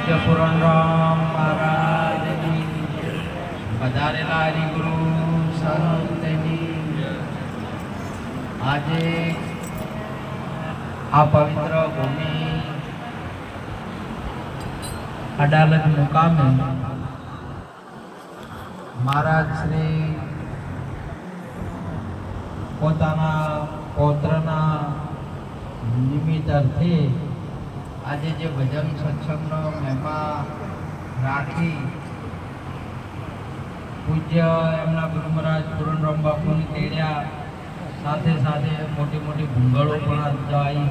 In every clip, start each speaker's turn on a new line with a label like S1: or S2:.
S1: પૂજ્ય પુરણરામ મહારાજની પધારેલા હરિગુરુ સંતની આજે આ પવિત્ર ભૂમિ અડાલજ મુકામે મહારાજ શ્રી પોતાના પૌત્રના નિમિત્ત અર્થે આજે જે ભજન સત્સંગનો મહિમા રાખી પૂજ્ય એમના ગુરુ મહારાજ પુરણરામ બાપુની તેડ્યા, સાથે સાથે મોટી મોટી ભૂંગળો પણ જાય.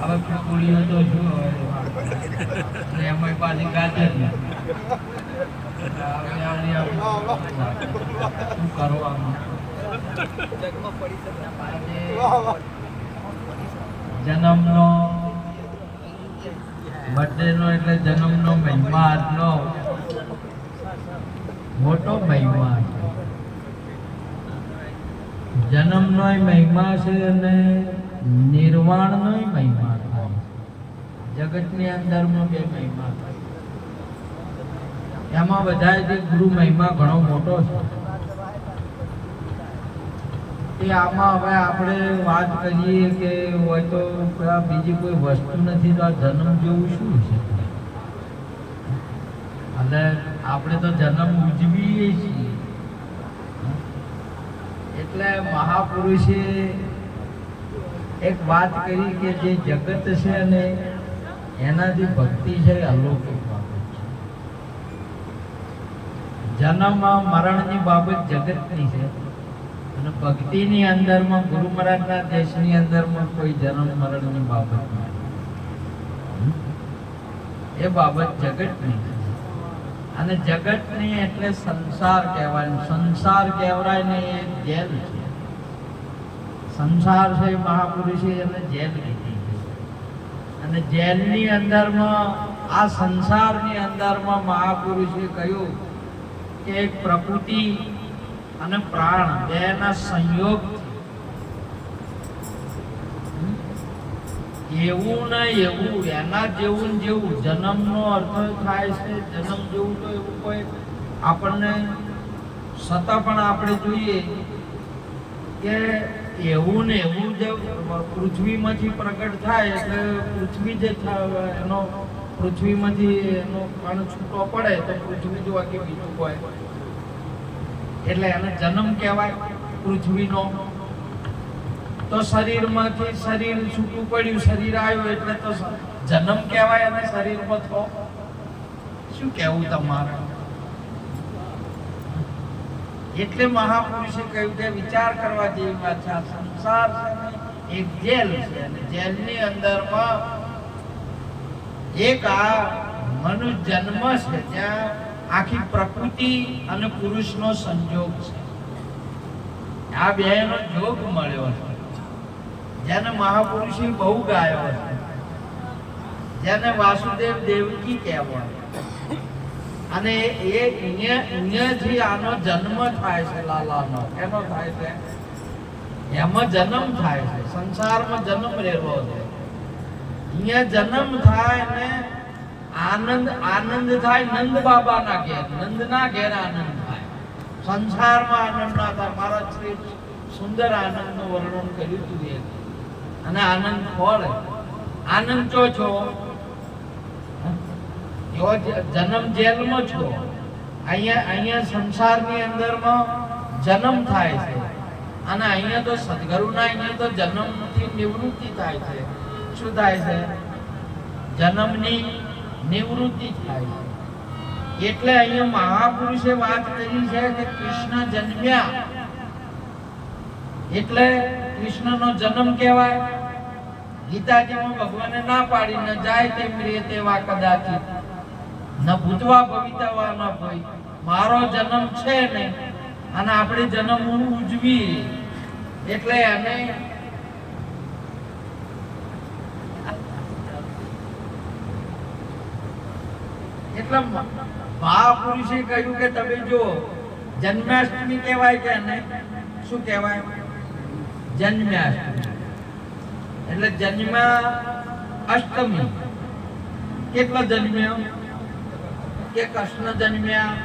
S1: હવે કુકડીઓ તો શું હોય એમાં પાછી ગાજર શું કરવાનું. જન્મનો બર્થડેનો એટલે જન્મનો મહિમા આજનો મોટો મહિમા છે. જન્મનો મહિમા છે અને નિર્વાણનો મહિમા થાય. જગતની અંદરમાં બે મહિમા થાય. એમાં બધાથી ગુરુ મહિમા ઘણો મોટો છે. એ આમાં હવે આપણે વાત કરીએ કે હોય તો બીજી કોઈ વસ્તુ નથી તો આ જન્મ જેવું શું છે. અને આપણે તો જન્મ ઉજવીએ છીએ. એટલે મહાપુરુષે એક વાત કરી કે જે જગત છે ને એનાથી ભક્તિ છે અલૌકિક બાબત છે. જન્મ મરણની બાબત જગતની છે અને ભક્તિની અંદરમાં ગુરુ મહારાજના દેશની અંદરમાં કોઈ જન્મ મરણની બાબત નથી. એ બાબત જગતની છે. અને જગતની એટલે સંસાર કહેવાય. સંસાર કહેવાય ને એ જેલ છે. સંસાર છે મહાપુરુષે એને જેલ કીધી છે. અને જેલની અંદરમાં આ સંસારની અંદરમાં મહાપુરુષે કહ્યું કે એક પ્રકૃતિ અને પ્રાણ બેના સંયોગ એવું ને એવું એના જેવું જેવું જન્મનો અર્થ થાય છે. જન્મ જેવું તો એવું કોઈ આપણને છતાં પણ આપણે જોઈએ કે એવું ને એવું જે પૃથ્વીમાંથી પ્રગટ થાય એટલે પૃથ્વી જે એનો પૃથ્વીમાંથી એનો કણ છૂટો પડે તો પૃથ્વી જોવા કે બીજું હોય એટલે એને જન્મ કહેવાય પૃથ્વીનો. તો શરીરમાંથી શરીર છૂટું પડ્યું, શરીર આવ્યું એટલે તો જન્મ કહેવાય. અને શરીરમાં તો શું કહેવું તમારે. એટલે મહાપુરુષે કહ્યું કે વિચાર કરવા જેવી વાત છે. સંસાર એક જેલ છે અને જેલની અંદરમાં એક આ મનુષ્ય જન્મ છે જ્યાં આખી પ્રકૃતિ અને પુરુષનો સંજોગ છે. આ બેનો જોગ મળ્યો છે જેને મહાપુરુષે બહુ ગાયો છે, જેને વાસુદેવ દેવકી કહેવાય. અને એ અહીંયાથી આનો જન્મ થાય છે. લાલાનો એનો થાય છે, એમાં જન્મ થાય છે. સંસારમાં જન્મ રહેલો છે. અહીંયા જન્મ થાય ને આનંદ આનંદ થાય. નંદ બાબાના ઘેર, નંદના ઘેર આનંદ થાય. સંસારમાં આનંદ ના થાય. મારા શ્રી સુંદર આનંદનું વર્ણન કર્યું હતું એ. અને આનંદ ફળે. આનંદ ચો છો એવો જન્મ જેલમાં છો. અહીંયા સંસારની અંદરમાં જન્મ થાય છે. અને અહીંયા તો સદગુરુના અહીંયા તો જન્મથી નિવૃત્તિ થાય છે. શું થાય છે? જન્મની નિવૃત્તિ થાય છે. એટલે અહીંયા મહાપુરુષે વાત કરી છે કે કૃષ્ણ જન્મ્યા એટલે કૃષ્ણનો જન્મ કહેવાય. ગીતાજીમાં ભગવાને ના પાડી, ન જાય તે પ્રિય તેવા કદાચિત, ન ભૂતવા ભવિતવા ન ભય. મારો જન્મ છે ને અને આપણે જન્મ ઉજવી એટલે એને એટલે મહાપુરુષે કહ્યું કે તમે જો જન્માષ્ટમી કહેવાય કે નહીં, શું કહેવાય? જન્માષ્ટમી એટલે જન્મ અષ્ટમી કેટલો જન્મ્યો કે કૃષ્ણ જન્મ્યા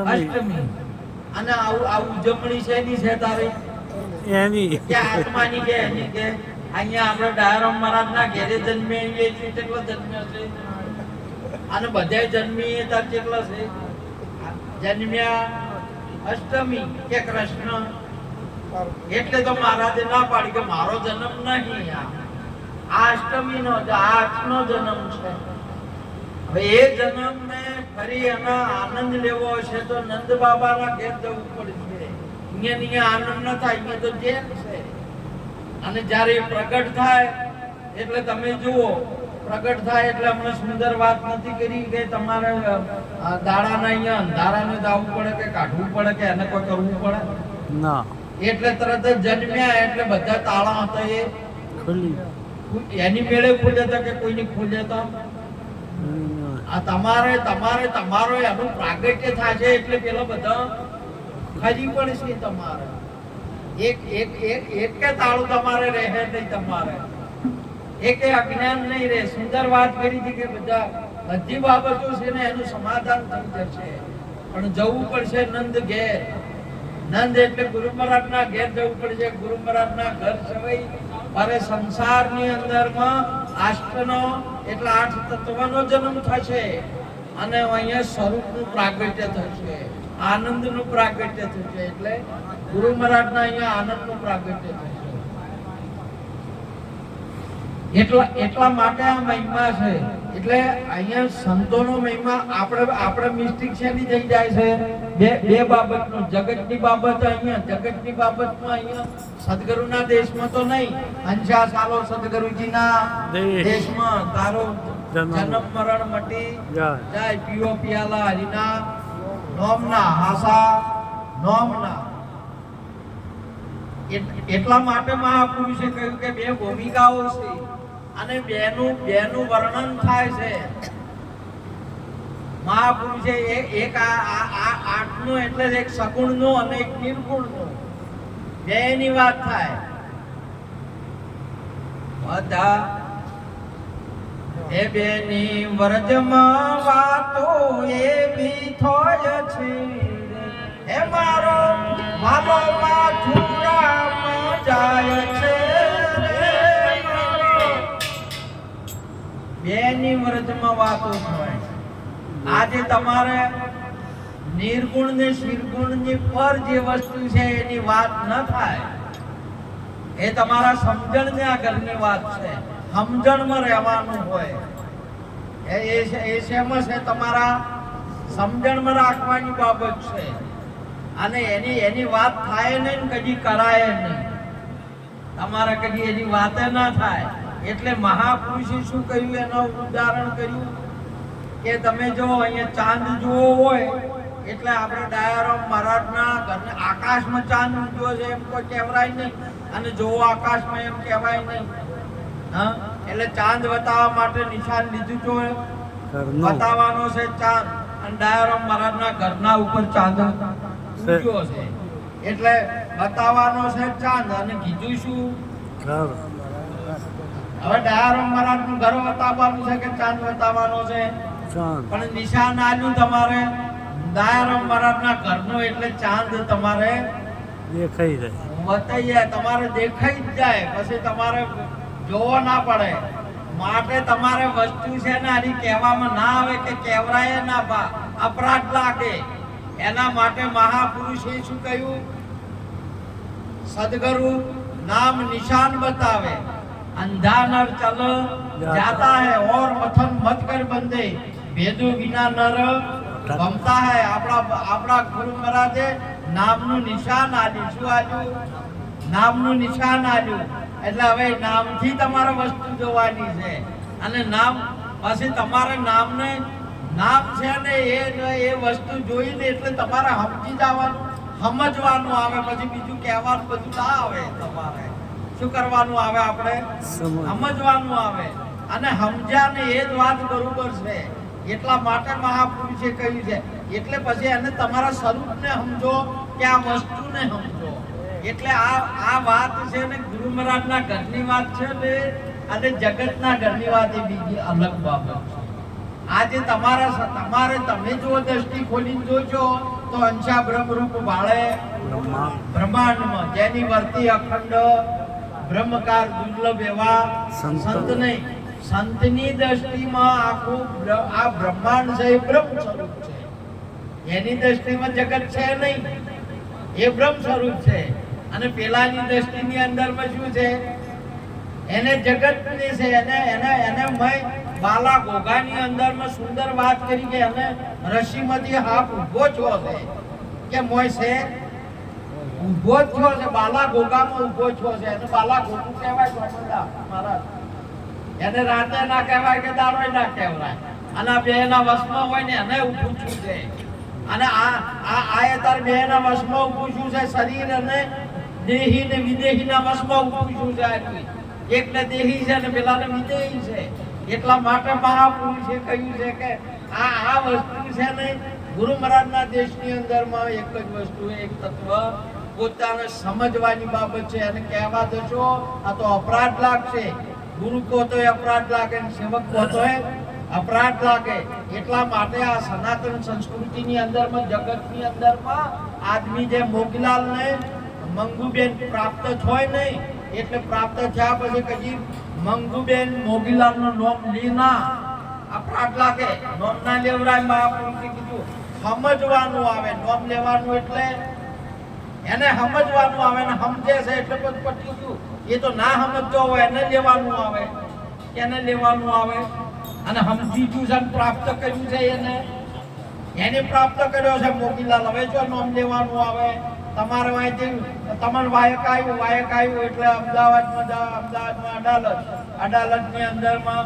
S1: અષ્ટમી અને આવું ઉજવણી છે એની છે તારી
S2: એની
S1: કે આત્માની કે એની કે અહીંયા આપણે ડાયરામ મહારાજ ના ઘેરે જન્મે કેટલો જન્મ્યો છે અને બધા જન્મી તાર કેટલો છે જન્મ્યા અષ્ટમી કે કૃષ્ણ એટલે તો મહારાજે ના પાડી કે મારો જન્મ નહીં આ અષ્ટમી નો આઠનો જન્મ છે હવે એ જન્મ ને ફરી એના આનંદ લેવો છે તો નંદ બાબા ના ઘેર જવું પડશે અહીંયા આનંદ ન થાય અહીંયા તો જેલ છે અને જ્યારે પ્રગટ થાય એટલે તમે જુઓ પ્રગટ થાય એટલે હમણાં સુંદર વાત નથી કરી કે તમારે દાડાના અહીંયા અંધારાને દાવવું પડે કે કાઢવું પડે કે એને કોઈ કરવું પડે
S2: ના
S1: એટલે તરત જ જન્મ્યા એટલે બધા તાળા હતા એ
S2: ખુલ્લી
S1: એની મેળે ખુલ્યા હતા કે કોઈની ખુલ્યા હતા આ તમારે તમારો એનું પ્રાગટ્ય થાય છે એટલે પેલો બધા ખરી પણ છે તમારે એક કે તાળું તમારે રહે નહીં તમારે એક અજ્ઞાન નહીં રહે સુંદર વાત કરી હતી કે બધા બધી બાબતો છે ને એનું સમાધાન થઈ જશે પણ જવું પડશે નંદ ઘેર નંદ એટલે ગુરુ મહારાજ ના ઘેર જવું પડશે ગુરુ મહારાજ ના ઘર સવાઈ અરે સંસારની અંદરમાં આષ્ટનો એટલે 8 તત્વનો જન્મ થશે અને અહીંયા સ્વરૂપનું પ્રાગટ્ય થશે આનંદનું પ્રાગટ્ય થશે એટલે ગુરુ મહારાજના અહીંયા આનંદનું પ્રાગટ્ય થશે એટલા માટે આ મહિમા છે એટલે અહીંયા સંતોનો મહિમા આપણે મિસ્ટેક શેની થઈ જાય છે બે બાબતનો જગતની બાબત અહીંયા જગતની બાબતમાં અહીંયા સદગુરુના દેશમાં તો નહીં 50 સાલો સદગુરુજીના દેશમાં તારો જન્મ મરણ મટી જાય પીઓ પિયાલા હરિના નોમના હાસા નોમના એટલા માટે મહાપુરુષે કહ્યું કે બે ભૂમિકાઓ છે અને બેનું વર્ણન થાય છે મહાપુરુષે એક આઠનું એટલે એક સગુણનું અને એક નિર્ગુણનું બેની વાત થાય બધા એ બેની વર્જમાં વાતો એવી થોય છે હે મારો માલો માથુરામાં જાય છે બેની વર્જમાં વાતો થાય આજે તમારે નિર્ગુણ ને નિર્ગુણ ની પર જે વસ્તુ છે એની વાત ન થાય એ તમારા સમજણ ને આગળની વાત છે સમજણમાં રહેવાનું હોય એ શેમાં છે તમારા સમજણમાં રાખવાની બાબત છે અને એની વાત થાય નહીં કદી કરાય નહીં તમારે કદી એની વાત ના થાય એટલે મહાપુરુષે શું કહ્યું એનું ઉદાહરણ કર્યું કે તમે જો અહીંયા ચાંદ જોવો હોય એટલે આપણે ડાયરામ મહારાજના ઘરને આકાશમાં ચાંદ ઉગ્યો છે એમ કોઈ કહેવાય નહીં અને જોવો આકાશમાં એમ કહેવાય નહીં હા એટલે ચાંદ બતાવવા માટે નિશાન લીધું તો બતાવવાનો છે ચાંદ અને ડાયરામ મહારાજના ઘરના ઉપર ચાંદ ઉગ્યો છે એટલે બતાવવાનો છે ચાંદ અને કીધું શું હવે ડાયરામ મહારાજનું ઘર બતાવવાનું છે કે ચાંદ બતાવવાનો છે પણ નિશાન આલ્યું તમારે ડાયરામ મહારાજના ઘરનો એટલે ચાંદ તમારે
S2: દેખાઈ જાય
S1: બતાઈએ તમારે દેખાઈ જ જાય પછી તમારે જોવો ના પડે માટે તમારે વસ્તુ છે ને આની કહેવામાં ના આવે કે કહેવરાય ના અપરાધ લાગે એના માટે મહાપુરુષે શું કહ્યું સદગુરુ નામ નિશાન બતાવે अंधा नर चल जाता है और मथन मत कर बंदे भेदु विना नर गमता है આપણા ગુરુ મહારાજે નામનું નિશાન આલ્યું શું આલ્યું નામનું નિશાન આલ્યું એટલે હવે નામથી તમારે વસ્તુ જોવાની છે અને નામ પછી તમારે નામને નામ છે ને એ વસ્તુ જોઈને એટલે તમારે સમજી જવાનું સમજવાનું આવે પછી બીજું કહેવાનું બધું ના આવે તમારે શું કરવાનું આવે આપણે સમજવાનું આવે અને સમજ્યા ને એ જ વાત બરોબર છે એટલા માટે મહાપુરુષે કહ્યું છે એટલે પછી એને તમારા સ્વરૂપને સમજો કે આ વસ્તુને સમજો એટલે આ વાત છે ને ગુરુ મહારાજના ઘરની વાત છે ને અને જગતના ઘરની વાત એ બીજી અલગ બાબત છે. આજે તમારે તમે જો દ્રષ્ટિ ખોલીને જોજો તો અંશા બ્રહ્મરૂપ ભાળે બ્રહ્માંડમાં જેની વર્તી અખંડ બ્રહ્મકાર દુર્લભ એવા સંત નહીં. સંતની દ્રષ્ટિમાં આખું આ બ્રહ્માંડ છે એ બ્રહ્મ સ્વરૂપ છે. એની દ્રષ્ટિમાં જગત છે નહીં, એ બ્રહ્મ સ્વરૂપ છે. અને પેલાની દ્રષ્ટિની અંદરમાં શું છે? એને જગત ને છે, એને મય બાલા ઘોઘાની અંદરમાં સુંદર વાત કરી કે એને રસીમાંથી હાફ ઊભો છો છે કે મોય છે ઊભો જ છો છે, બાલા ઘોઘામાં ઊભો છો છે. એને બાલા ઘોઘું કહેવાય ગોપડા મહારાજ. એને રાતે ના કહેવાય કે દાડોય ના કહેવાય. અને આ બેના વશમાં હોય ને એને ઊભું છું છે. અને આ તાર બેના વશમાં ઊભું છું છે. શરીર અને દેહી ને વિદેહીના વશમાં ઊભું છું છે. એકને દેહી છે ને પેલાને વિદેહી છે. એટલા માટે મહાપુરુષે કહ્યું છે કે આ વસ્તુ છે ને ગુરુ મહારાજના દેશની અંદરમાં એક જ વસ્તુ, એક તત્વ પોતાને સમજવાની બાબત છે. અને કહેવા દશો આ તો અપરાધ લાગશે. ગુરુ કહો તો અપરાધ લાગે, સેવક કહો તો અપરાધ લાગે. એટલા માટે આ સનાતન સંસ્કૃતિની અંદરમાં જગતની અંદરમાં આદમી જે મોગલાલ ને મંગુબેન પ્રાપ્ત થાય નહીં, એટલે પ્રાપ્ત થયા પછી કદી મંગુબેન મોગીલાલ નું નામ લીના અપરાધ લાગે. નામ ના લેવરાય મહાપુરુષે કીધું સમજવાનું આવે. નામ લેવાનું એટલે એને સમજવાનું આવે ને સમજે છે એટલે બધું પટી ગયું. એ તો ના સમજતો હોય એને લેવાનું આવે, એને લેવાનું આવે. અને સમજી ગયું છે પ્રાપ્ત કર્યું છે એને પ્રાપ્ત કર્યો છે મોગીલાલ. હવે જો નામ લેવાનું આવે તમારે તમારે વાયક આવ્યું એટલે અમદાવાદમાં અડાલજની અંદરમાં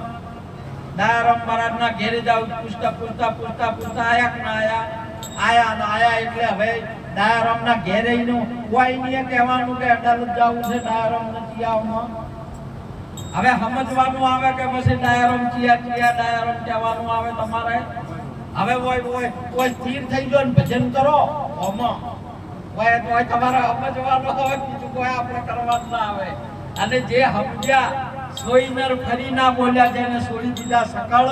S1: દયારામ મહારાજના ઘેરે જાવ પૂછતા આયા કે ના આયા એટલે હવે દયારામના ઘેરે કોઈ નહીં કહેવાનું કે અડાલજ જવું છે, દયારામ નથી આવમાં. હવે સમજવાનું આવે કે પછી દયારામ ચિયા દયારામ કહેવાનું આવે તમારે. હવે કોઈ સ્થિર થઈ ગયો ને ભજન કરો આમાં તમારે સમજવાનું આવે, બીજું કોઈ આપણે કરવાનું ના આવે. અને જે સમજ્યા સોઈનર ફરી ના બોલ્યા, જેને છોડી દીધા સકળ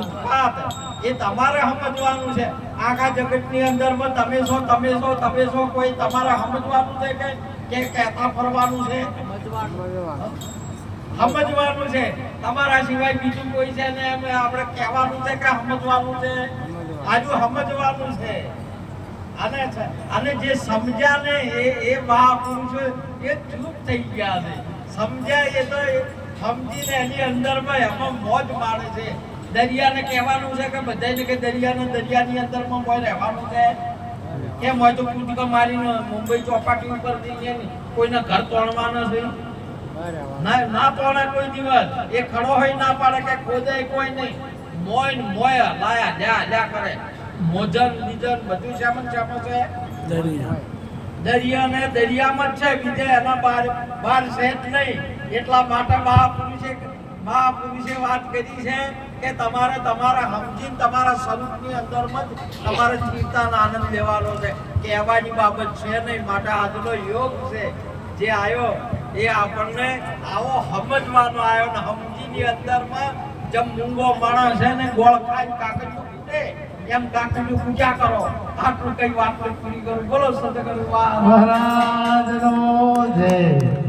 S1: ઉત્પાત, એ તમારે સમજવાનું છે. આખા જગતની અંદરમાં તમે છો કોઈ તમારે સમજવાનું છે કે કહેતા ફરવાનું છે? સમજવાનું છે. તમારા સિવાય બીજું કોઈ છે ને આપણે કહેવાનું છે કે સમજવાનું છે? આજુ સમજવાનું છે. અને જે સમજ્યા ને એ મહાપુરુષો એ ચૂપ થઈ ગયા છે. સમજ્યા એ તો સમજીને એની અંદરમાં એમાં મોજ માણે છે. દરિયાને કહેવાનું છે કે બધાને કે દરિયાની અંદરમાં મોજ રહેવાનું છે. કેમ હોય તો કૂદકો મારીને મુંબઈ ચોપાટી ઉપર કોઈને ઘર તોડવાના છે? ના તોડે કોઈ દિવસ. એ ખડો હોય ના પાડે કે ખોદે કોઈ નહીં. મોય લાયા લ્યા કરે. મોજન બીજન બધું શામન છે દરિયા ને દરિયામાં જ છે, બીજે એના બાર સેટ નહીં. એટલા માટે મહાપુરુષે વાત કરી છે કે તમારે તમારા સમજીને તમારા સ્વરૂપની અંદરમાં જ તમારે ચિંતાનો આનંદ લેવાનો છે. કહેવાની બાબત છે નહીં. માટે આજનો યોગ છે જે આવ્યો એ આપણને આવો સમજવાનો આવ્યો ને સમજીની અંદરમાં જેમ મૂંગો માણસ છે ને ગોળ ખાઈ કાકડીઓ ફૂટે એમ કાકડીઓ પૂજા કરો. આટલું કઈ વાત પૂરી કરું. બોલો સદગુરુ મહારાજનો જય.